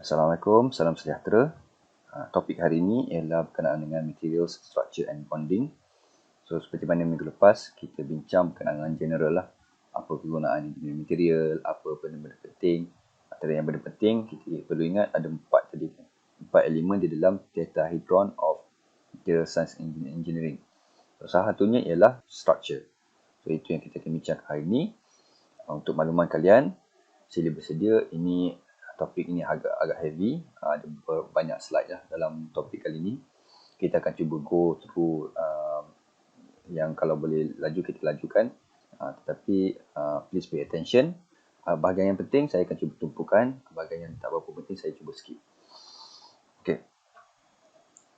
Assalamualaikum, salam sejahtera. Topik hari ini ialah berkenaan dengan materials, structure and bonding. So, seperti mana minggu lepas, kita bincang berkenaan dengan general lah. Apa kegunaan material, apa benda-benda penting. Antara yang benda penting, kita perlu ingat ada empat elemen di dalam tetrahedron of material science engineering. So, salah satunya ialah structure. So, itu yang kita akan bincang hari ini. Untuk makluman kalian, sila bersedia. Ini topik ini agak heavy, ada banyak slide lah dalam topik kali ini. Kita akan cuba go through yang kalau boleh laju kita lajukan, tetapi please pay attention. Bahagian yang penting saya akan cuba tumpukan, bahagian yang tak berapa penting saya cuba skip. Okay,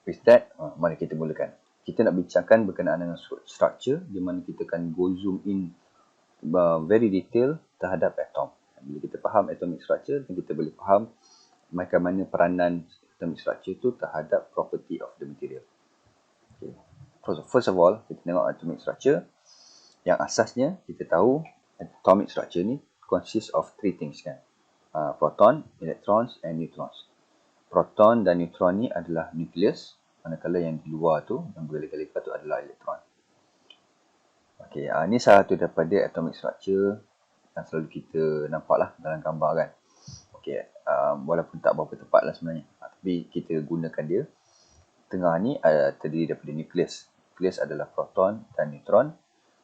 with that, mari kita mulakan. Kita nak bincangkan berkenaan dengan structure, di mana kita akan go zoom in very detail terhadap atom. Bila kita faham atomic structure, kita boleh faham macam mana peranan atomic structure itu terhadap property of the material. Okay. First of all, kita tengok atomic structure. Yang asasnya, kita tahu atomic structure ni consists of three things kan. Proton, electrons and neutrons. Proton dan neutron ni adalah nucleus, manakala yang di luar tu, yang bergala-gala tu adalah elektron. Okay, ini salah satu daripada atomic structure yang selalu kita nampak lah dalam gambar kan. Okay, walaupun tak berapa tepat lah sebenarnya, tapi kita gunakan dia. Tengah ni terdiri daripada nukleus. Nukleus adalah proton dan neutron,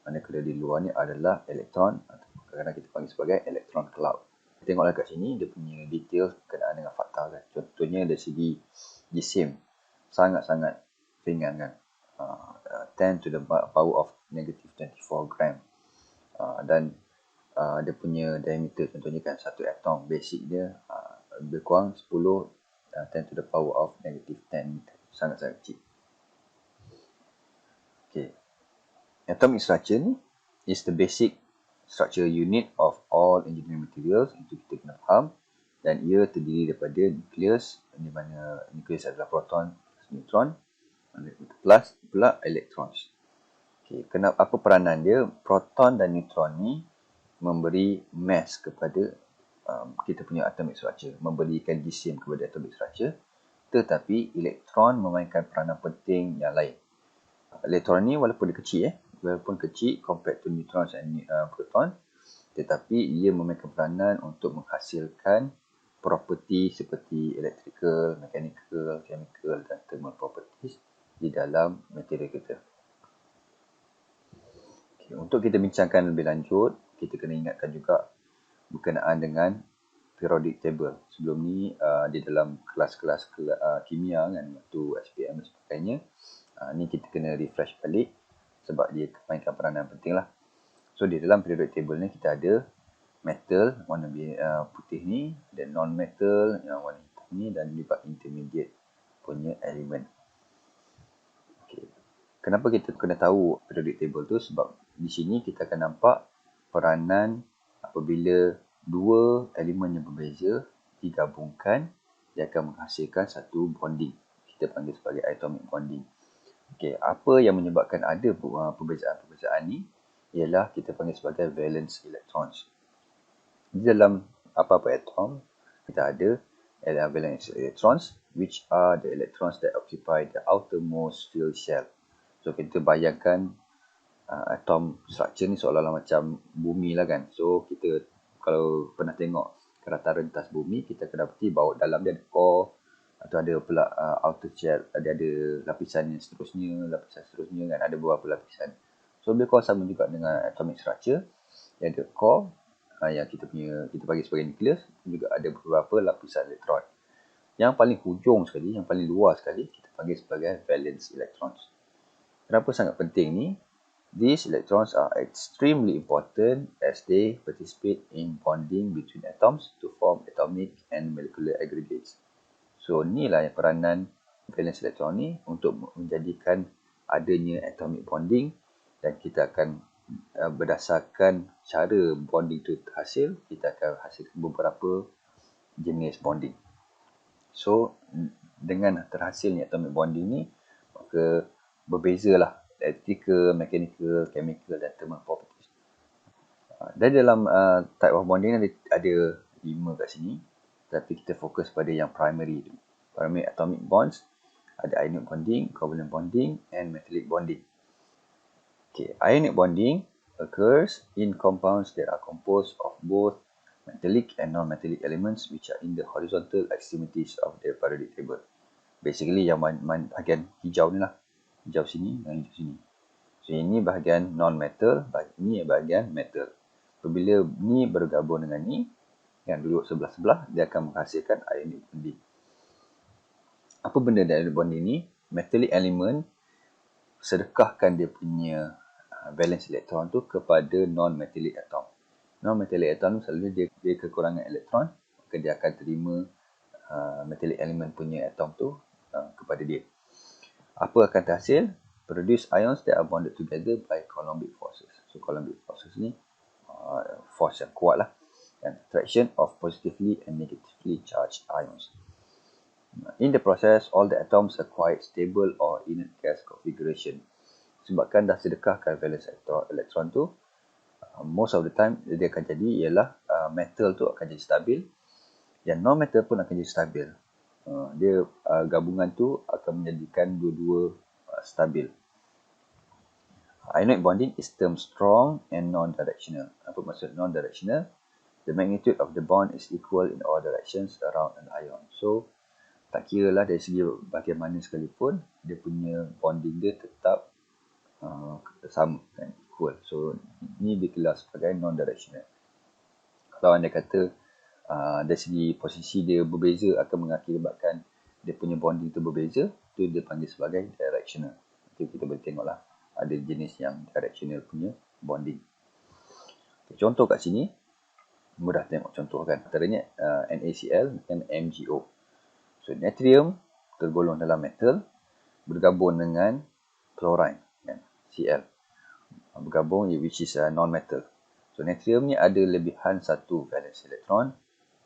manakala di luar ni adalah elektron, atau kadang-kadang kita panggil sebagai electron cloud. Kita tengoklah kat sini, dia punya detail berkenaan dengan fakta kan. Contohnya dari segi jisim, sangat-sangat ringan kan. 10 to the power of negative 24 gram. Dan dia punya diameter, contohnya kan satu atom basic dia lebih kurang 10 10 to the power of negative 10 meter. Sangat-sangat kecil. Okay. Atomic structure ni is the basic structure unit of all engineering materials. Itu kita kena faham. Dan ia terdiri daripada nukleus, di mana nukleus adalah proton, neutron, plus pula electrons. Okay. Kenapa, apa peranan dia? Proton dan neutron ni memberi mass kepada kita punya atomic structure, memberikan jisim kepada atomic structure, tetapi elektron memainkan peranan penting yang lain. Elektron ni walaupun dia kecil, walaupun kecil compared to neutrons and proton, tetapi ia memainkan peranan untuk menghasilkan property seperti electrical, mechanical, chemical dan thermal properties di dalam material kita. Okay, untuk kita bincangkan lebih lanjut, kita kena ingatkan juga berkenaan dengan periodic table. Sebelum ni di dalam kelas-kelas kimia kan, waktu SPM dan sebagainya, ni kita kena refresh balik sebab dia mainkan peranan penting lah. So di dalam periodic table ni kita ada metal warna putih ni, dan non-metal yang warna hitam ni, dan juga intermediate punya elemen. Okay. Kenapa kita kena tahu periodic table tu? Sebab di sini kita akan nampak peranan apabila dua elemen yang berbeza digabungkan, dia akan menghasilkan satu bonding. Kita panggil sebagai atomic bonding. Okay, apa yang menyebabkan ada perbezaan-perbezaan ni ialah kita panggil sebagai valence electrons. Di dalam apa-apa atom, kita ada valence electrons, which are the electrons that occupy the outermost field shell. So, kita bayangkan atom structure ni seolah-olah macam bumi lah kan. So, kita kalau pernah tengok kereta rentas bumi, kita akan dapati bahawa dalam dia ada core, atau ada pula outer shell, ada lapisan yang seterusnya, lapisan seterusnya kan, ada beberapa lapisan. So, lebih kurang sama juga dengan atomic structure. Yang ada core, yang kita bagi sebagai nukleus, juga ada beberapa lapisan elektron. Yang paling hujung sekali, yang paling luar sekali, kita panggil sebagai valence electrons. Kenapa sangat penting ni? These electrons are extremely important as they participate in bonding between atoms to form atomic and molecular aggregates. So, inilah yang peranan valence electron ni untuk menjadikan adanya atomic bonding, dan kita akan berdasarkan cara bonding itu terhasil, kita akan hasilkan beberapa jenis bonding. So, dengan terhasilnya atomic bonding ni, maka berbezalah electrical, mechanical, chemical dan thermal properties. Dan dalam type of bonding ada 5 kat sini. Tapi kita fokus pada yang primary. Primary atomic bonds, ada ionic bonding, covalent bonding and metallic bonding. Okay, ionic bonding occurs in compounds that are composed of both metallic and non-metallic elements which are in the horizontal extremities of the periodic table. Basically yang bahagian hijau ni lah. Hijau sini dan hijau sini. So ini bahagian non-metal, ini bahagian metal. Apabila ni bergabung dengan ni, yang duduk sebelah-sebelah, dia akan menghasilkan ionic bonding. Apa benda ionic bonding ni? Metallic element sedekahkan dia punya valence elektron tu kepada non-metallic atom. Non-metallic atom selalunya dia kekurangan elektron, maka dia akan terima metallic element punya atom tu kepada dia. Apa akan terhasil? Produce ions that are bonded together by Coulombic forces. So Coulombic forces ni force yang kuat lah. And attraction of positively and negatively charged ions. In the process, all the atoms acquire stable or inert gas configuration. Sebabkan dah sedekahkan valence elektron tu, most of the time dia akan jadi ialah metal tu akan jadi stabil, yang non-metal pun akan jadi stabil. Dia gabungan tu akan menjadikan dua-dua stabil. Ionic bonding is termed strong and non-directional. Apa maksud non-directional? The magnitude of the bond is equal in all directions around an ion. So, tak kira lah dari segi bagaimana sekalipun, dia punya bonding dia tetap sama, kan? Equal. So, ini dikelar sebagai non-directional. Kalau anda kata dari segi posisi dia berbeza akan mengakibatkan dia punya bonding tu berbeza, tu dia panggil sebagai directional. Nanti kita boleh tengoklah ada jenis yang directional punya bonding. Contoh kat sini, mudah tengok contoh kan. Antaranya NaCl dan MgO. So natrium tergolong dalam metal bergabung dengan chlorine, kan? Cl. Bergabung which is non-metal. So natrium ni ada lebihan satu valence elektron,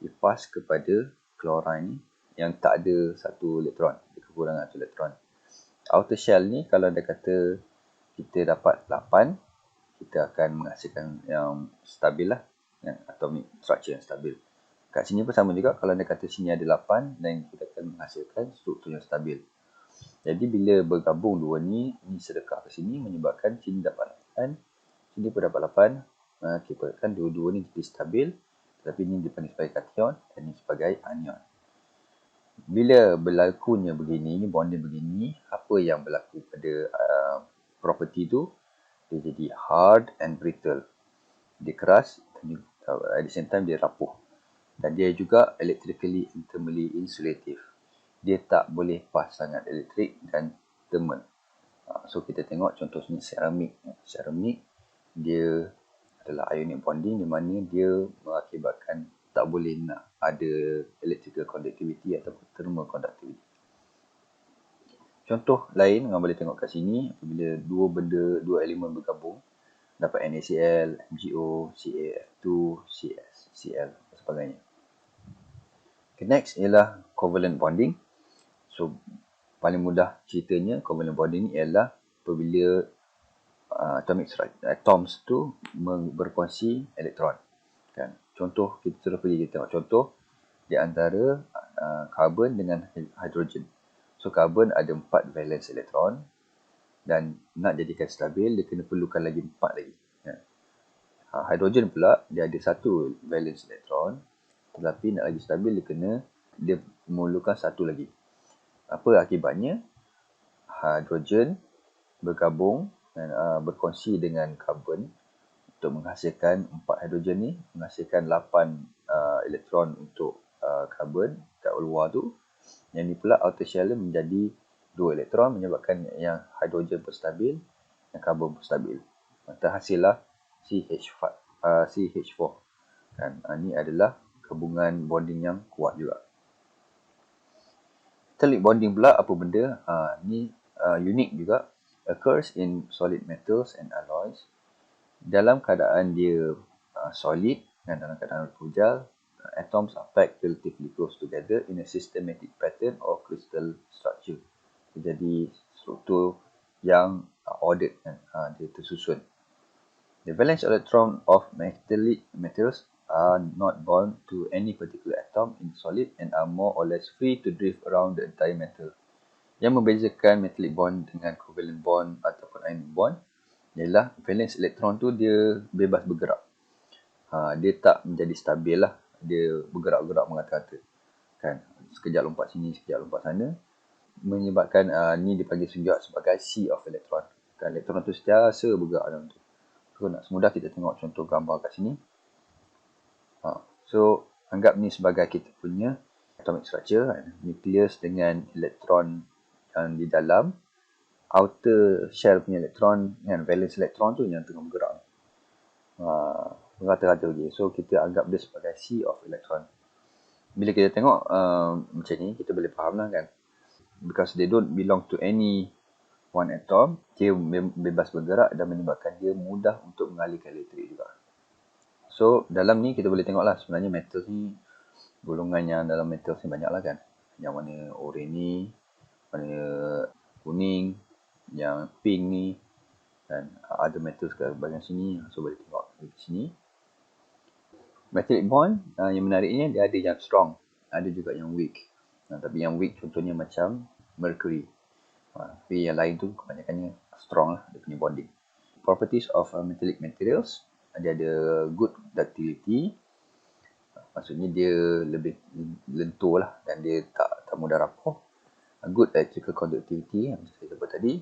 lepas kepada chlorine ni yang tak ada satu elektron, kekurangan satu elektron. Outer shell ni kalau dia kata kita dapat 8, kita akan menghasilkan yang stabil lah, yang atomic structure yang stabil. Kat sini pun sama juga, kalau dia kata sini ada 8 dan kita akan menghasilkan struktur yang stabil. Jadi bila bergabung dua ni sedekah ke sini menyebabkan sini dapat 8, sini pun dapat 8, mengakibatkan dua-dua ni jadi stabil, tetapi ini dipanggil sebagai kation dan ini sebagai anion. Bila berlakunya begini, bonding begini, apa yang berlaku pada property tu? Dia jadi hard and brittle. Dia keras dan at the same time dia rapuh. Dan dia juga electrically and thermally insulative. Dia tak boleh pas sangat elektrik dan thermal. So kita tengok contoh sini ceramik. Ceramik dia adalah ionic bonding di mana dia mengakibatkan tak boleh nak ada electrical conductivity ataupun thermal conductivity. Contoh lain yang boleh tengok kat sini, apabila dua elemen bergabung, dapat NaCl, MgO, CaF2, CsCl dan sebagainya. Okay, next ialah covalent bonding. So, paling mudah ceritanya, covalent bonding ni ialah apabila atoms tu berkongsi elektron. Kan? Contoh, kita terus pergi kita tengok contoh di antara karbon dengan hidrogen. So, karbon ada 4 valence elektron dan nak jadikan stabil, dia kena perlukan lagi 4 lagi. Kan? Hidrogen pula, dia ada 1 valence elektron, tetapi nak lagi stabil, dia memerlukan 1 lagi. Apa akibatnya? Hidrogen bergabung dan berkongsi dengan karbon untuk menghasilkan 4 hidrogen ni, menghasilkan 8 elektron untuk karbon kat luar tu. Yang ni pula outer shell menjadi 2 elektron, menyebabkan yang hidrogen pun stabil, yang karbon pun stabil. Terhasillah CH4. Kan? Ini adalah gabungan bonding yang kuat juga. Metallic bonding pula apa benda? Ni unik juga. Occurs in solid metals and alloys. Dalam keadaan dia solid dan dalam keadaan pujal, atoms are packed relatively close together in a systematic pattern or crystal structure. Jadi struktur yang ordered, kan? Dia tersusun. The valence electron of metallic materials are not bound to any particular atom in solid and are more or less free to drift around the entire metal. Yang membezakan metallic bond dengan covalent bond ataupun ionic bond ialah valence elektron tu dia bebas bergerak. Dia tak menjadi stabil lah. Dia bergerak-gerak mengata-ngata. Kan? Sekejap lompat sini, sekejap lompat sana. Menyebabkan ni dipanggil juga sebagai sea of electron. Kan? Elektron tu sentiasa bergerak dalam tu. So nak semudah kita tengok contoh gambar kat sini. So anggap ni sebagai kita punya atomic structure. Nucleus dengan elektron yang di dalam. Outer shell punya elektron dengan valence elektron tu yang tengah bergerak. Rata-rata lagi. So kita anggap dia sebagai sea of electron. Bila kita tengok macam ni, kita boleh faham lah kan. Because they don't belong to any one atom, dia bebas bergerak dan menyebabkan dia mudah untuk mengalihkan elektrik juga. So dalam ni kita boleh tengok lah sebenarnya metal ni, golongan yang dalam metal ni banyak lah kan. Yang mana oranye ni, mana kuning, yang pink ni, dan ada metals kat bahagian sini. So boleh tengok di sini. Metallic bond yang menariknya dia ada yang strong, ada juga yang weak. Tapi yang weak contohnya macam mercury. Tapi yang lain tu kebanyakannya strong lah dia punya bonding. Properties of metallic materials, dia ada good ductility. Maksudnya dia lebih lentur lah dan dia tak mudah rapuh. Good electrical conductivity yang saya sebut tadi.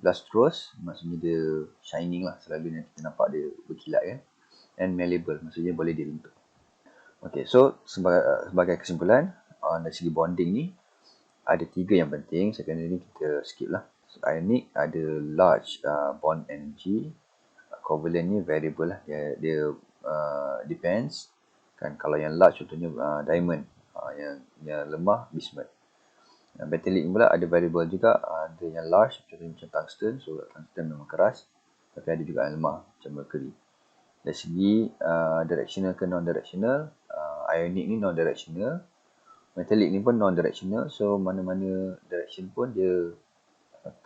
Lustrous, maksudnya dia shining lah, selalunya kita nampak dia berkilat kan. And malleable, maksudnya boleh dibentuk. Okay, so sebagai kesimpulan, dari segi bonding ni, ada 3 yang penting. Second ni kita skip lah. So, ionic ada large bond energy. Covalent ni variable lah, dia depends. Kan, kalau yang large contohnya diamond, yang lemah bismuth. Metallic pula ada variable juga, ada yang large contohnya macam tungsten. So tungsten memang keras, tapi ada juga yang lemah macam mercury. Dari segi directional ke non-directional, ionic ni non-directional, metallic ni pun non-directional. So mana-mana direction pun dia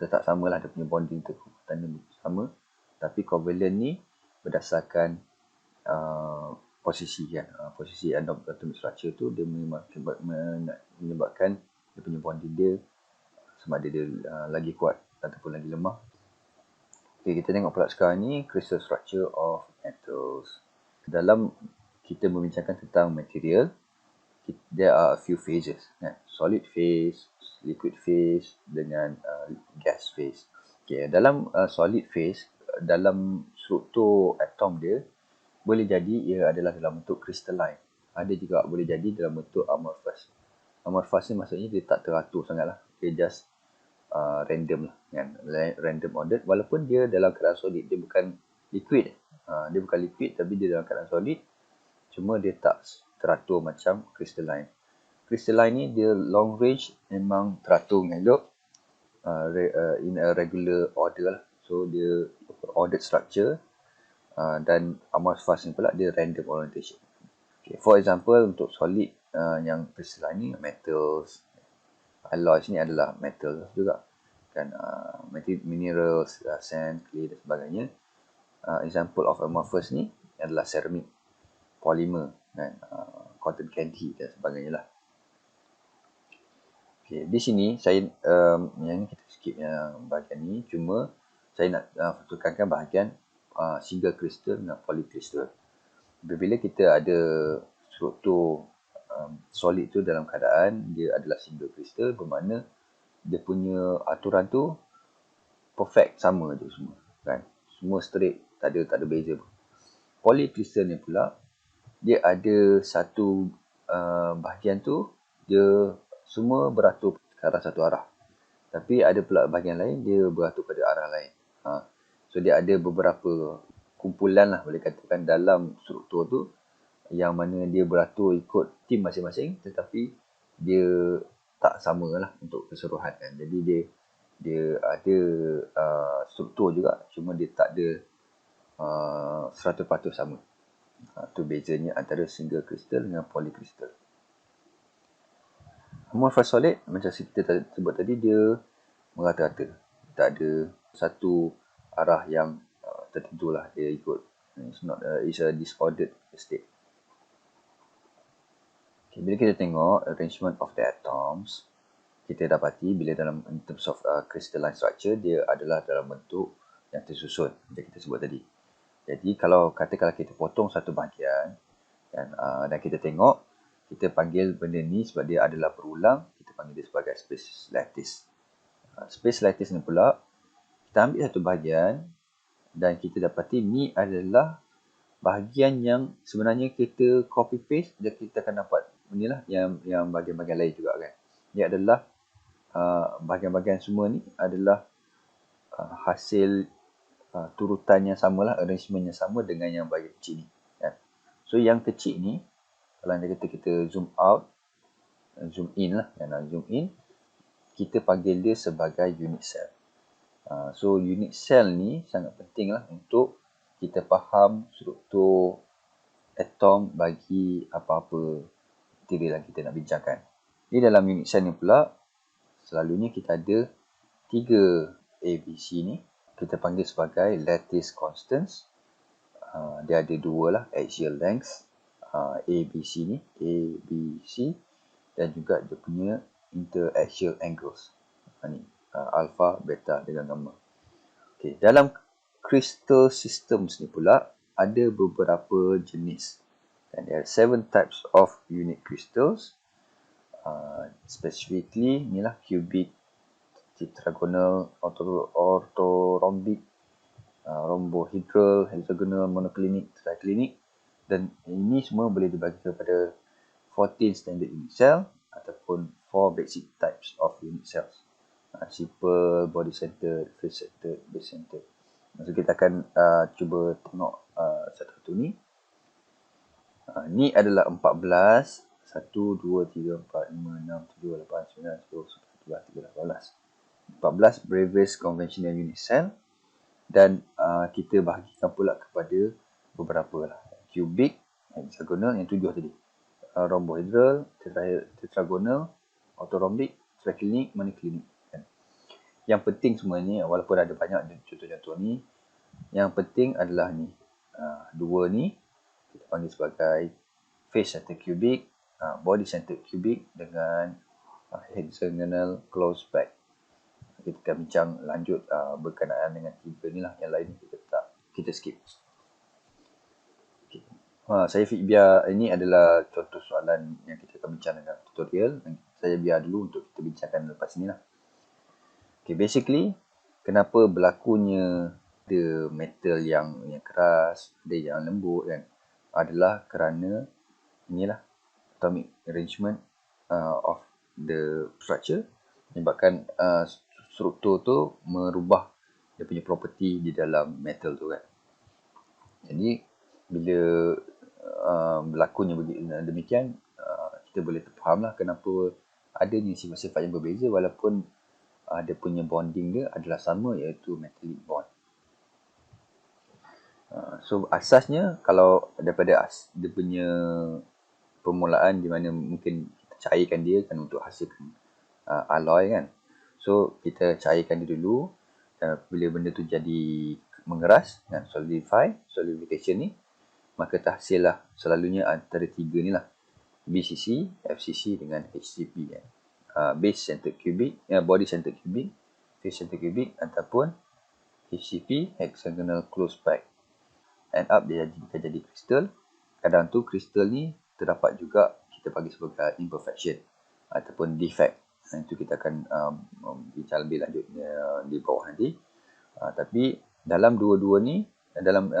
tetap samalah, dia punya bonding kekuatan sama. Tapi covalent ni berdasarkan posisi kan, posisi atomic structure tu dia menyebabkan dia punya bonding dia sama ada dia lagi kuat ataupun lagi lemah. Okay, kita tengok pula sekarang ni crystal structure of metals. Dalam kita membincangkan tentang material, there are a few phases, kan? Solid phase, liquid phase dengan gas phase. Okay, dalam solid phase, dalam struktur atom dia boleh jadi ia adalah dalam bentuk crystalline. Ada juga boleh jadi dalam bentuk amorphous. Amorphous ni maksudnya dia tak teratur sangat lah. Dia just random lah kan. Random ordered. Walaupun dia dalam keadaan solid. Dia bukan liquid. Dia bukan liquid tapi dia dalam keadaan solid. Cuma dia tak teratur macam crystalline. Crystalline ni dia long range memang teratur dengan elok. In a regular order lah. So dia ordered structure. Dan amorphous ni pula dia random orientation. Okay, for example untuk solid yang crystalline ni metals, alloys ni adalah metal juga kan, minerals, sand, clay dan sebagainya. Example of amorphous ni adalah ceramic, polymer kan, cotton candy dan sebagainya lah. Okay, di sini saya yang ni kita skip yang bahagian ni, cuma saya nak tekankan bahagian single crystal dengan polycrystal. Bila kita ada struktur solid tu dalam keadaan dia adalah single crystal, bermakna dia punya aturan tu perfect, sama je semua kan, semua straight, tak ada beza pun. Polycrystal ni pula dia ada satu bahagian tu dia semua beratur ke arah satu arah, tapi ada pula bahagian lain dia beratur pada arah lain. So dia ada beberapa kumpulan lah boleh katakan dalam struktur tu yang mana dia beratur ikut tim masing-masing, tetapi dia tak sama lah untuk keseluruhan kan. Jadi dia ada struktur juga, cuma dia tak ada 100% sama. Tu bezanya antara single crystal dengan polycrystal. Amorphous solid macam kita sebut tadi, dia merata-rata, tak ada satu arah yang tertentu lah dia ikut. It's a disordered state. Okay, bila kita tengok arrangement of the atoms, kita dapati bila dalam in terms of crystalline structure, dia adalah dalam bentuk yang tersusun macam kita sebut tadi. Jadi kalau katakanlah kita potong satu bahagian dan kita tengok, kita panggil benda ni sebab dia adalah berulang, kita panggil dia sebagai space lattice. Space lattice ni pula, kita ambil satu bahagian dan kita dapati ni adalah bahagian yang sebenarnya kita copy paste dan kita akan dapat inilah yang bahagian-bahagian lain juga kan. Dia adalah bahagian-bahagian semua ni adalah hasil turutan yang samalah, arrangement yang sama dengan yang bahagian kecil ni kan. So yang kecil ni, kalau kita zoom out, zoom in lah, zoom in, kita panggil dia sebagai unit cell. So unit cell ni sangat penting lah untuk kita faham struktur atom bagi apa-apa material yang kita nak bincangkan. Di dalam unit cell ni pula, selalunya kita ada 3 ABC ni. Kita panggil sebagai lattice constants. Dia ada 2 lah, axial length, ABC ni, ABC, dan juga dia punya interaxial angles. Ni, alpha, beta dengan gamma. Okay, dalam crystal systems ni pula, ada beberapa jenis. And there are 7 types of unit crystals. Specifically, inilah cubic, tetragonal, orthorhombic, rhombohedral, hexagonal, monoclinic, triclinic. Dan ini semua boleh dibagi kepada 14 standard unit cell ataupun 4 basic types of unit cells. Simple, body centered, face centered, base centered. So kita akan cuba tengok satu-satu ni. Ni adalah 14. 1, 2, 3, 4, 5, 6, 7, 8, 9, 10, 11, 12, 13, 14 Bravais conventional unit cell. Dan kita bahagikan pula kepada beberapa lah. Cubic, hexagonal, yang 7 tadi. Rhombohedral, tetragonal, orthorhombic, triclinic, monoclinic. Yang penting semua ni, walaupun ada banyak contoh-contoh ni, yang penting adalah ni. 2 ni, kita panggil sebagai face-centered cubic, body-centered cubic dengan hexagonal closed back. Kita akan bincang lanjut berkenaan dengan 3 ni lah. Yang lain kita skip. Okay. Saya biar ini adalah contoh soalan yang kita akan bincang dalam tutorial. Saya biar dulu untuk kita bincangkan lepas ni lah. Okay, basically, kenapa berlakunya ada metal yang keras, ada yang lembut kan, adalah kerana inilah atomic arrangement of the structure menyebabkan struktur tu merubah dia punya property di dalam metal tu kan. Jadi bila berlakunya demikian, kita boleh terfaham lah kenapa adanya sifat-sifat yang berbeza walaupun dia punya bonding dia adalah sama, iaitu metallic bond. So asasnya, kalau daripada dia punya permulaan di mana mungkin kita cairkan dia kan untuk hasilkan alloy kan. So kita cairkan dia dulu, dan bila benda tu jadi mengeras kan, solidification ni, maka terhasil lah selalunya antara 3 ni lah, BCC, FCC dengan HCP kan. Base centered cubic, body centered cubic, face centered cubic, ataupun HCP, hexagonal closed pack. End up dia jadi kristal. Kadang tu kristal ni terdapat juga kita bagi sebagai imperfection ataupun defect. Itu kita akan bincang lebih lanjut di bawah nanti. Tapi dalam dua-dua ni, dalam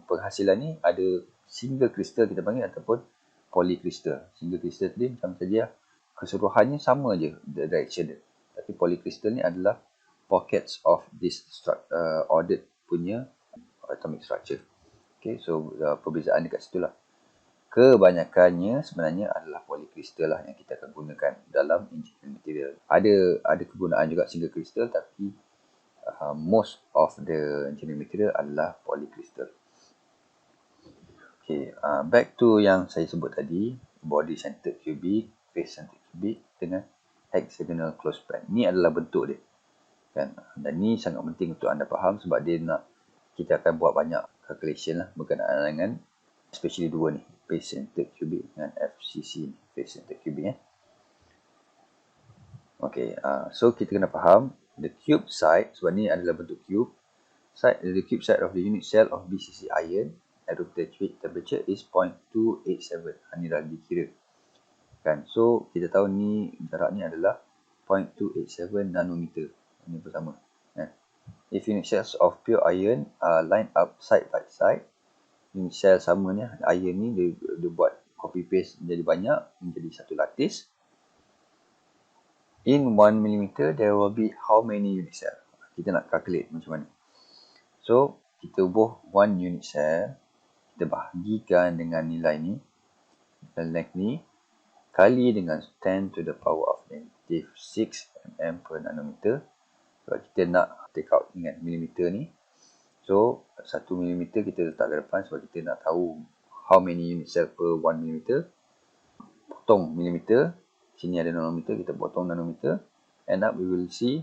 penghasilan ni, ada single crystal kita panggil ataupun polycrystal. Single crystal tadi macam saja, keseluruhannya sama je direction dia. Tapi polycrystal ni adalah pockets of this ordered punya atomic structure. Okay, so perbezaan dekat situ lah. Kebanyakannya sebenarnya adalah polycrystal lah yang kita akan gunakan dalam engineering material. Ada kegunaan juga single crystal, tapi most of the engineering material adalah polycrystal. Okay, back to yang saya sebut tadi, body centered cubic, face centered cubic dengan hexagonal closed pack. Ni adalah bentuk dia. Kan? Dan ni sangat penting untuk anda faham sebab kita akan buat banyak calculation lah berkenaan dengan especially 2 ni. face centered cubic dengan FCC face centered cubic. Okay, so kita kena faham the cube side, sebab ni adalah bentuk cube. The cube side of the unit cell of BCC iron at room temperature is 0.287. Ini dah dikira kan. So kita tahu ni jarak ni adalah 0.287 nanometer. Ini pertama. If unit cells of pure iron are lined up side by side, unit cell sama ni, iron ni dia buat copy paste jadi banyak, menjadi satu lattice. In 1 mm there will be how many unit cell? Kita nak calculate macam mana. So kita ubah 1 unit cell, kita bahagikan dengan nilai ni, dan length ni, kali dengan 10 to the power of negative 6 mm per nanometer. Sebab kita nak take out dengan millimeter ni. So 1 mm kita letak ke depan sebab kita nak tahu how many unit cell per 1 mm. Potong millimeter, sini ada nanometer, kita potong nanometer. End up we will see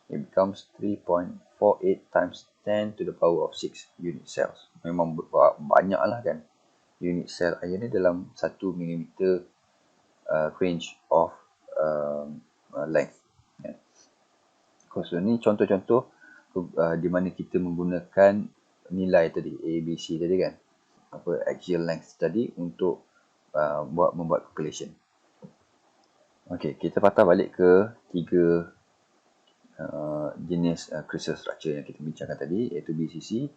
it becomes 3.48 times 10 to the power of 6 unit cells. Memang banyak lah kan unit cell iron ni dalam 1 mm range of length. So ni contoh-contoh di mana kita menggunakan nilai tadi, A, B, C tadi kan, axial length tadi untuk membuat calculation. Okay, kita patah balik ke 3 jenis crystal structure yang kita bincangkan tadi, iaitu BCC,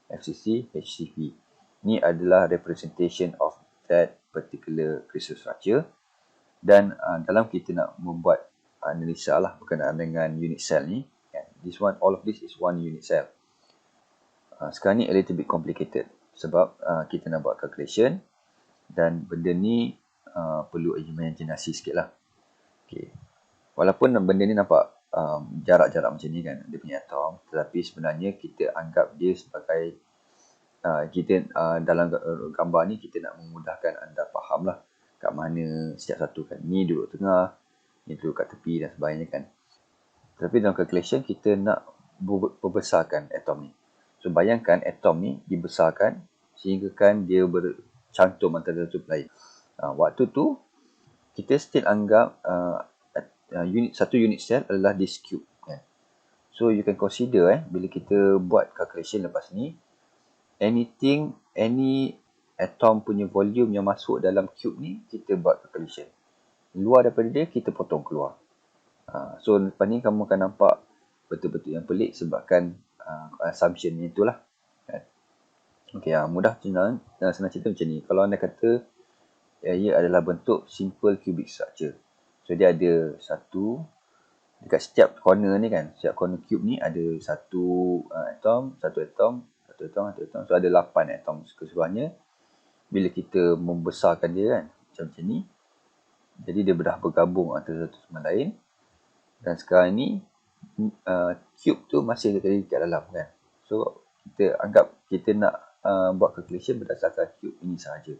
FCC, HCP. Ini adalah representation of that particular crystal structure. Dan dalam kita nak membuat analisa lah berkenaan dengan unit cell ni, kan, all of this is one unit cell. Sekarang ni a little bit complicated sebab kita nak buat calculation dan benda ni perlu imaginasi sikit lah. Okay. Walaupun benda ni nampak jarak-jarak macam ni kan, dia punya atom, tetapi sebenarnya kita anggap dia sebagai dalam gambar ni kita nak memudahkan anda faham lah kat mana setiap satu kan. Ni duduk tengah, ni duduk kat tepi dan sebagainya kan. Tapi dalam calculation kita nak membesarkan atom ni. So bayangkan atom ni dibesarkan sehingga kan dia bercantum antara satu lain. Waktu tu kita still anggap satu unit cell adalah this cube kan. So you can consider bila kita buat calculation lepas ni, any atom punya volume yang masuk dalam cube ni kita buat calculation. Luar daripada dia kita potong keluar. So lepas ni kamu akan nampak betul-betul yang pelik sebabkan assumption ni itulah kan. Okay, mudah senang cerita macam ni. Kalau anda kata ia adalah bentuk simple cubic structure. So dia ada satu dekat setiap corner ni kan, setiap corner cube ni ada satu atom. So ada 8 atom keseluruhannya. Bila kita membesarkan dia kan, macam ni, jadi dia dah bergabung antara satu sama lain. Dan sekarang ni cube tu masih tadi dekat dalam kan. So kita anggap kita nak buat calculation berdasarkan cube ini sahaja.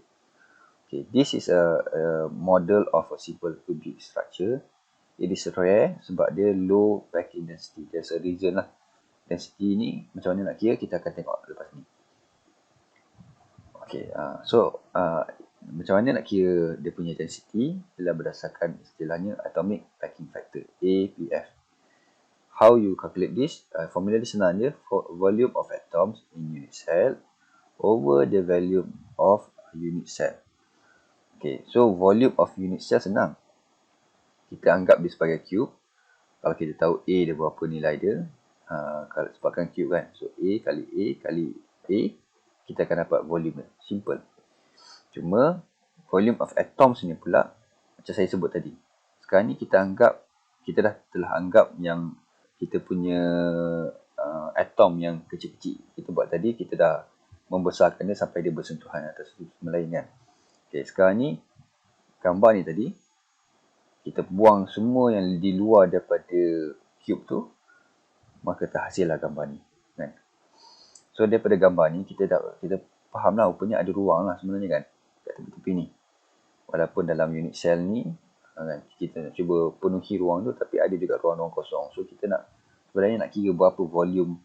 Okay, this is a model of a simple cubic structure. It is rare sebab dia low packing density. There's a reason lah. Density ni macam mana nak kira, kita akan tengok lepas ni. Okay, macam mana nak kira dia punya density adalah berdasarkan istilahnya atomic packing factor, APF. How you calculate this? Formula dia senang je. Volume of atoms in unit cell over the volume of unit cell. Okay, so volume of unit cell senang. Kita anggap dia sebagai cube. Kalau kita tahu A dia berapa nilai dia, kalau sebabkan cube kan. So A kali A, kita akan dapat volume dia. Simple. Cuma volume of atoms ni pula macam saya sebut tadi. Sekarang ni kita telah anggap yang kita punya atom yang kecil-kecil kita buat tadi, kita dah membesarkan dia sampai dia bersentuhan atas satu sama lain kan. Okay, sekarang ni gambar ni tadi kita buang semua yang di luar daripada cube tu, maka terhasillah gambar ni kan. So daripada gambar ni kita faham lah rupanya ada ruang lah sebenarnya kan kat tepi-tepi ni. Walaupun dalam unit cell ni kan, kita nak cuba penuhi ruang tu, tapi ada juga ruang-ruang kosong. So kita sebenarnya nak kira berapa volume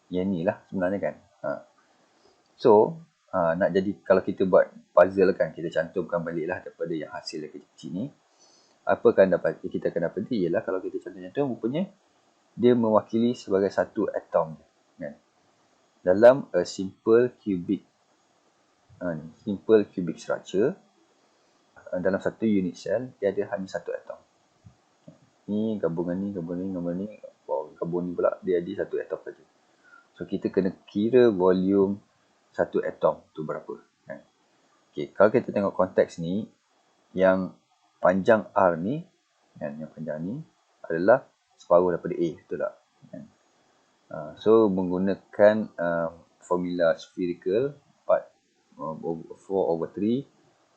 yang ni lah sebenarnya kan. So nak jadi, kalau kita buat puzzle kan, kita cantumkan baliklah daripada yang hasil yang kecil ni, apa kita akan dapat ialah kalau kita cantum rupanya dia mewakili sebagai satu atom kan, dalam a simple cubic structure. Dalam satu unit cell dia ada hanya satu atom. Ni gabungan ni gabung ni pula dia ada satu atom saja. So kita kena kira volume satu atom tu berapa kan. Okey, kalau kita tengok konteks ni, yang panjang R ni kan, yang panjang ni adalah separuh daripada A, betul tak kan? So menggunakan formula spherical 4/3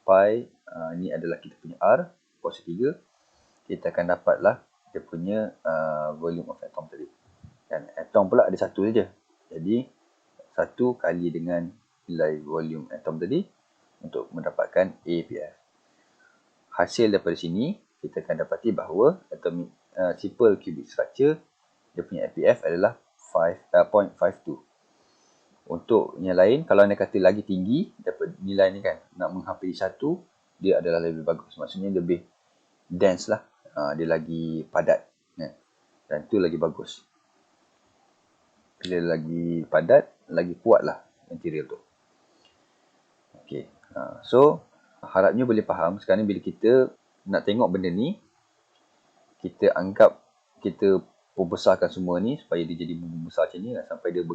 pi, ni adalah kita punya R kuasa 3, kita akan dapatlah dia punya volume of atom tadi kan. Atom pula ada satu saja, jadi 1 kali dengan nilai volume atom tadi untuk mendapatkan APF. Hasil daripada sini kita akan dapati bahawa atomic simple cubic structure dia punya APF adalah 0.52. Untuk yang lain, kalau anda kata lagi tinggi daripada nilai ni kan, nak menghampiri 1, dia adalah lebih bagus. Maksudnya lebih dense lah, dia lagi padat kan? Dan tu lagi bagus. Bila lagi padat, lagi kuat lah material tu. Okay. So harapnya boleh faham. Sekarang ni bila kita nak tengok benda ni, kita anggap kita membesarkan semua ni supaya dia jadi besar macam ni lah, sampai dia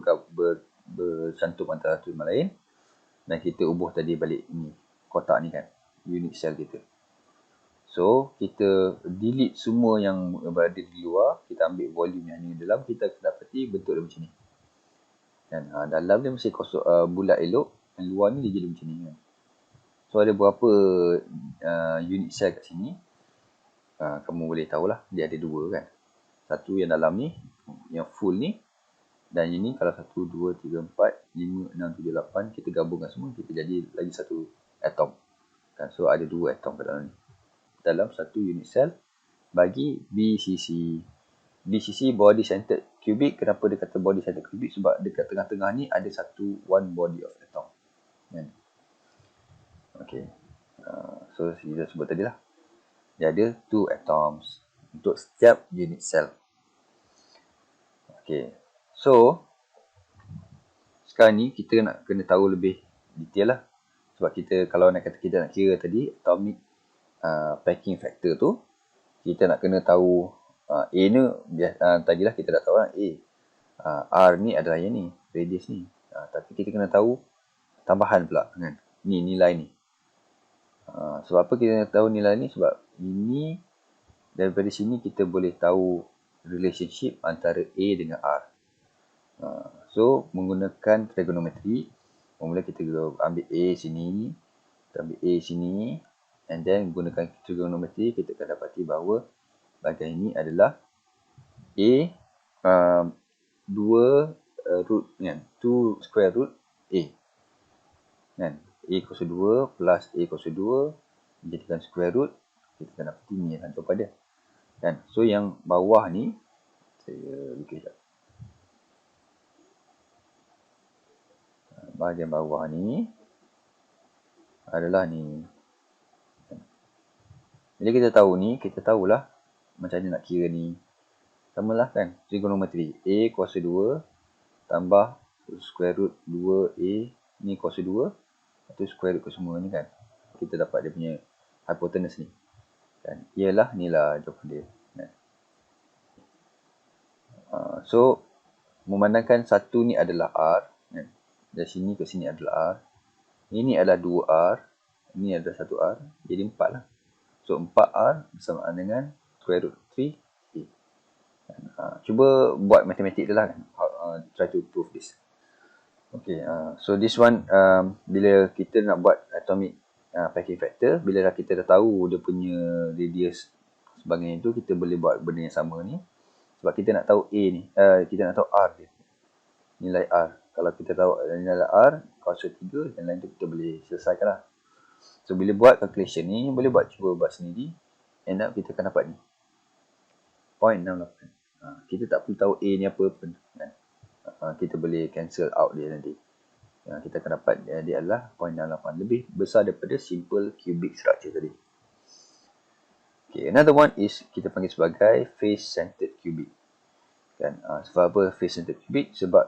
bercantum antara satu sama lain. Dan kita ubah tadi balik ni, kotak ni kan, unit cell kita. So kita delete semua yang berada di luar, kita ambil volume yang ni dalam, kita dapati bentuk dia macam ni kan. Dalam dia mesti kosong, bulat elok, yang luar ni dia jadi macam ni kan. So ada berapa unit cell kat sini, kamu boleh tahulah dia ada dua kan. Satu yang dalam ni, yang full ni, dan ini kalau 1, 2, 3, 4, 5, 6, 7, 8 kita gabungkan semua, kita jadi lagi satu atom kan. So ada dua atom kat dalam ni, dalam satu unit cell bagi BCC. BCC body centered cubic. Kenapa dia kata body centered cubic? Sebab dekat tengah-tengah ni ada one body of atom kan. Okay. So kita sebut tadi lah, dia ada 2 atoms untuk setiap unit cell. Okay. So sekarang ni kita nak kena tahu lebih detail lah. Sebab kita, kalau nak kata kita nak kira tadi atomic packing factor tu, kita nak kena tahu A ni, tadilah kita dah tahu lah A. R ni adalah yang ni, radius ni. Tapi kita kena tahu tambahan pula kan, ni nilai ni. Sebab apa kita nak tahu nilai ni? Sebab ini, daripada sini kita boleh tahu relationship antara A dengan R. So menggunakan trigonometry, mula kita ambil A sini, kita ambil A sini, and then gunakan trigonometry, kita akan dapati bahawa bahagian ini adalah A 2 root kan, 2 square root A kan. A kuasa 2 plus A kuasa 2 menjadikan square root, kita akan dapati ni yang jawapan dia kan. So yang bawah ni, saya lukis sekejap. Bahagian bawah ni adalah ni. Bila kita tahu ni, kita tahulah macam mana nak kira ni. Sama lah kan, trigonometry. A kuasa 2 tambah square root 2A, ni kuasa 2, atau square root ke semua ni kan. Kita dapat dia punya hypotenuse ni kan. Ialah inilah jawapan dia kan. So memandangkan satu ni adalah R kan. Dari sini ke sini adalah R. Ini adalah 2R, ini adalah 1R, jadi 4 lah. So 4R bersamaan dengan square root 3A. Cuba buat matematik dia lah kan. Try to prove this. Okay, so this one, bila kita nak buat atomic packing factor, bila kita dah tahu dia punya radius sebagainya itu, kita boleh buat benda yang sama ni. Sebab kita nak tahu A ni, kita nak tahu R dia, nilai R. Kalau kita tahu nilai R, kuasa 3, yang lain tu kita boleh selesaikan lah. So bila buat calculation ni, boleh cuba buat sendiri. End up kita akan dapat ni 0.68. Kita tak perlu tahu A ni apa pun kan. Kita boleh cancel out dia nanti. Yang kita akan dapat dia adalah 0.68, lebih besar daripada simple cubic structure tadi. Okay, another one is kita panggil sebagai face-centered cubic. Kan? Sebab apa face-centered cubic? Sebab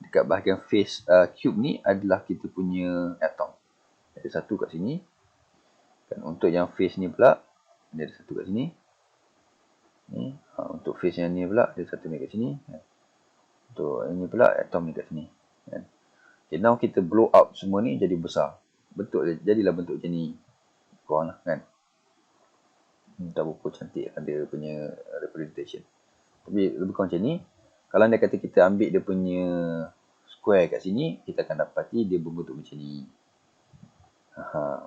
dekat bahagian face cube ni adalah kita punya atom. Ada satu kat sini. Kan? Untuk yang face ni pula, dia ada satu kat sini. Ni, untuk face yang ni pula, ada satu ni kat sini. Kan? Untuk ini pula, atom ni kat sini. Kan? Okay, now kita blow up semua ni jadi besar. Jadilah bentuk macam ni. Kurang lah kan. Tak berapa cantik dia punya representation. Tapi lebih kurang macam ni. Kalau anda kata kita ambil dia punya square kat sini, kita akan dapati dia berbentuk macam ni.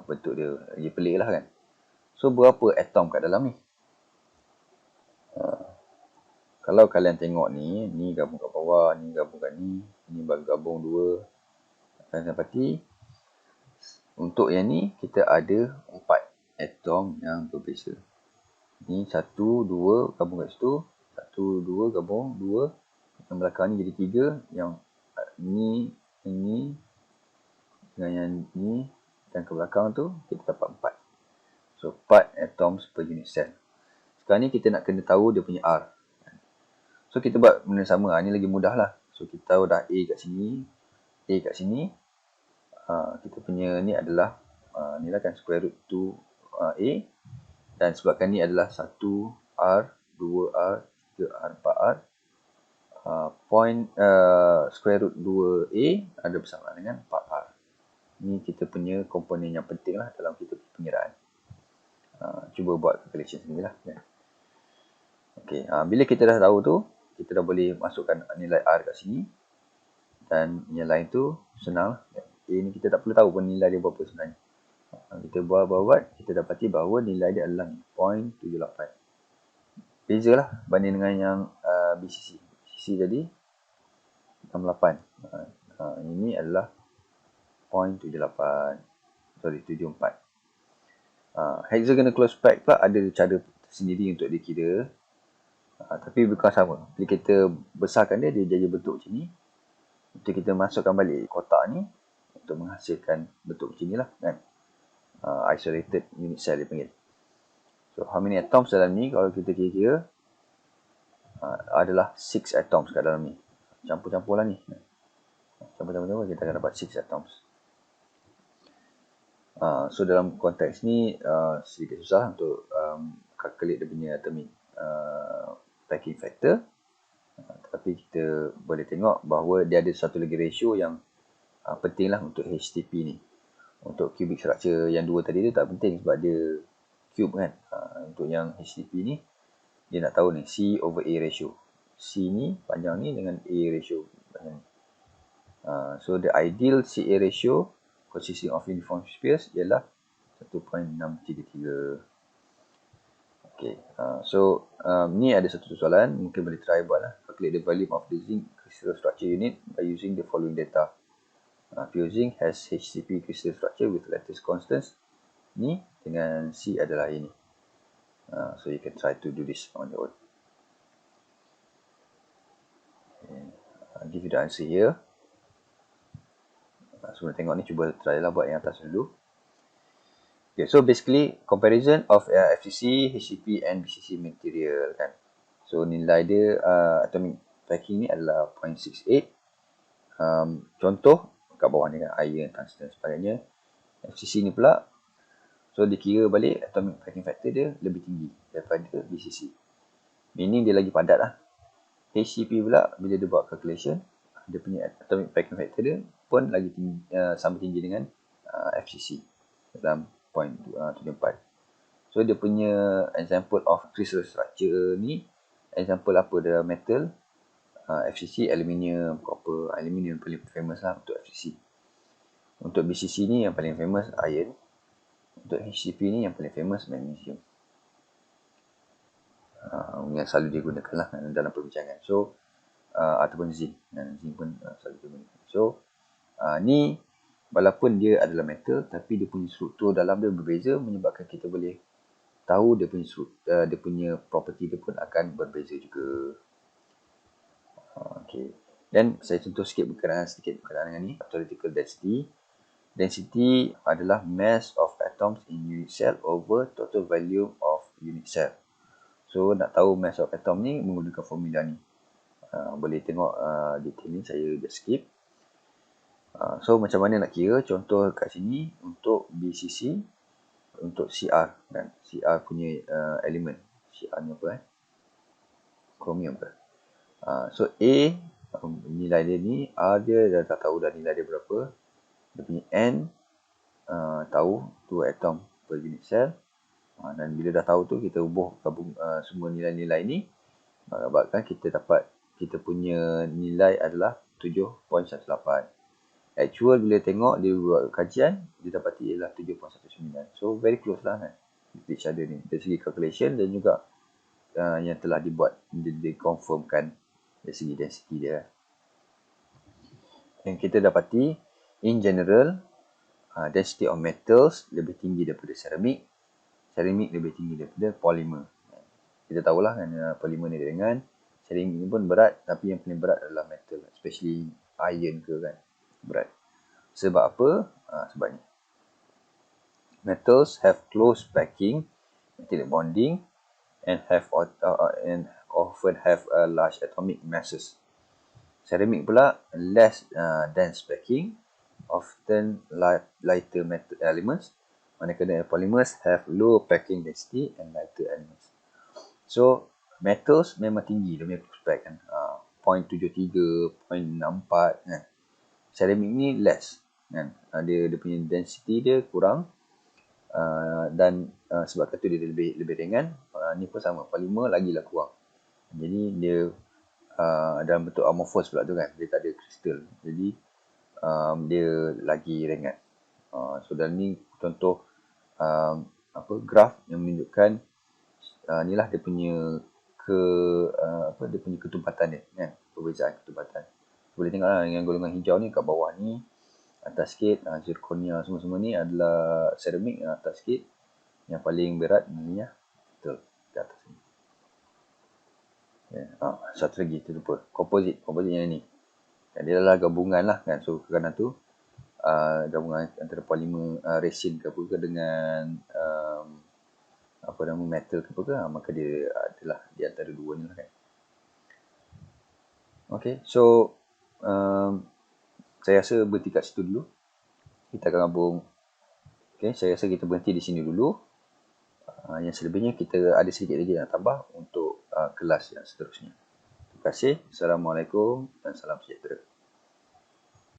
Bentuk dia lagi pelik lah kan. So berapa atom kat dalam ni? Kalau kalian tengok ni gabung kat bawah, ni gabung kat ni gabung dua. Kalian dapati untuk yang ni kita ada 4 atom yang berbeza. Ni 1, 2 gabung kat situ. 1, 2 gabung 2. Yang belakang ni jadi 3. Yang ni, ini dengan yang ni dan ke belakang tu kita dapat 4. So 4 atoms per unit cell. Sekarang ni kita nak kena tahu dia punya R. So kita buat benda sama. Ni lagi mudah lah. So kita tahu dah A kat sini, A kat sini. Kita punya ni adalah ni lah kan square root 2 A. Dan sebabkan ni adalah 1R, 2R, 3R, 4R. Square root 2A ada bersama dengan 4R. Ni kita punya komponen yang penting lah dalam kita pengiraan. Cuba buat calculation sendiri lah. Kan? Okay, bila kita dah tahu tu, kita dah boleh masukkan nilai R kat sini. Dan yang lain tu senang lah. A ni kita tak perlu tahu pun nilai dia berapa sebenarnya. Kita buat, kita dapati bahawa nilai dia adalah 0.78. Beza lah banding dengan yang BCC. BCC jadi 68. Ini adalah 0.78. Sorry, 74. Hexagonal close pack pula ada cara sendiri untuk dikira. Tapi bukan sama. Bila kita besarkan dia jadi bentuk macam ni. Untuk kita masukkan balik kotak ni untuk menghasilkan bentuk macam ni lah kan. Isolated unit cell dia panggil. So how many atoms dalam ni kalau kita kira adalah 6 atoms kat dalam ni. Campur-campur lah ni. Campur-campur kita akan dapat 6 atoms. So dalam konteks ni sedikit susah untuk calculate dia punya atomic packing factor. Tapi kita boleh tengok bahawa dia ada satu lagi ratio yang penting lah untuk HTP ni. Untuk cubic structure yang dua tadi tu tak penting sebab dia cube kan. Untuk yang HTP ni dia nak tahu ni C over A ratio. C ni panjang ni dengan A ratio panjang ni. So the ideal CA ratio consisting of uniform spheres ialah 1.633. Okay, so ni ada satu soalan, mungkin boleh try buat lah. Calculate the volume of the zinc crystal structure unit by using the following data. Fusing has HCP crystal structure with lattice constants. Ni dengan C adalah ini. So you can try to do this on your own. Okay. I'll give you the answer here. Sebelum tengok ni, cuba try lah buat yang atas dulu. Okay, so basically comparison of FCC, HCP and BCC material kan. So nilai dia atomic packing ni adalah 0.68. Contoh kat bawah ni kan, iron, tungsten sebagainya. FCC ni pula, so dikira balik atomic packing factor dia lebih tinggi daripada BCC. Meaning dia lagi padat lah. HCP pula bila dia buat calculation, dia punya atomic packing factor dia pun lagi tinggi, sama tinggi dengan FCC dalam 0.74. So dia punya example of crystal structure ni, example apa dia metal, FCC aluminium, copper. Aluminium paling famous lah untuk FCC. Untuk BCC ni yang paling famous iron. Untuk HCP ni yang paling famous magnesium. Yang selalu digunakan lah dalam perbincangan. So ataupun zinc. Zinc pun selalu digunakan. So ni walaupun dia adalah metal, tapi dia punya struktur dalam dia berbeza, menyebabkan kita boleh tahu dia punya dia punya property dia pun akan berbeza juga. Okay. Dan saya contoh sedikit berkenaan dengan ni, theoretical density. Density adalah mass of atoms in unit cell over total volume of unit cell. So nak tahu mass of atom ni menggunakan formula ni. Boleh tengok detail ni, saya just skip. So macam mana nak kira? Contoh kat sini untuk BCC, untuk CR dan CR punya elemen. CR ni apa Chromium ke? So A, nilai dia ni, R dia dah tahu dah nilai dia berapa. Dia punya N, tahu 2 atom per unit cell. Dan bila dah tahu tu, kita gabung semua nilai-nilai ni. Bahkan kita dapat, kita punya nilai adalah 7.18. Actual bila tengok, dia buat kajian, dia dapati ialah 7.19. So very close lah kan, each other ni. Dari segi calculation dan juga yang telah dibuat, dikonfirmkan dari segi density dia. Yang kita dapati, in general, density of metals lebih tinggi daripada ceramik. Ceramik lebih tinggi daripada polymer. Kita tahulah kan, polymer ni ringan, ceramik ni pun berat, tapi yang paling berat adalah metal, especially iron ke kan, berat. Sebab apa? Sebab ni. Metals have close packing, metallic bonding, and often have large atomic masses. Ceramik pula less dense packing, often lighter metal elements, manakala polymers have low packing density and lighter elements. So metals memang tinggi dia punya close pack kan, 0.73, 0.64 kan. Ceramik ni less kan, dia punya density dia kurang, dan sebab tu dia lebih ringan. Ni pun sama, polymer lagilah kurang. Jadi dia dalam bentuk amorphous pula tu kan, dia tak ada kristal, jadi dia lagi ringan. So dalam ni contoh graf yang menunjukkan inilah dia punya dia punya ketumpatan dia kan, perbezaan ketumpatan. Boleh tengoklah dengan golongan hijau ni kat bawah ni, atas sikit zirconia semua-semua ni adalah ceramik, atas sikit yang paling berat ni betul di atas ni. Satu lagi terlupa, composite yang ni. Dia adalah gabungan lah kan. So ke kanan tu gabungan antara polimer resin ke apa ke dengan metal ke apa ke, maka dia adalah di antara dua ni lah kan. Okay, so saya rasa berhenti kat situ dulu. Kita akan gabung. Okay, saya rasa kita berhenti di sini dulu. Yang selebihnya kita ada sedikit lagi nak tambah untuk kelas yang seterusnya. Terima kasih. Assalamualaikum dan salam sejahtera.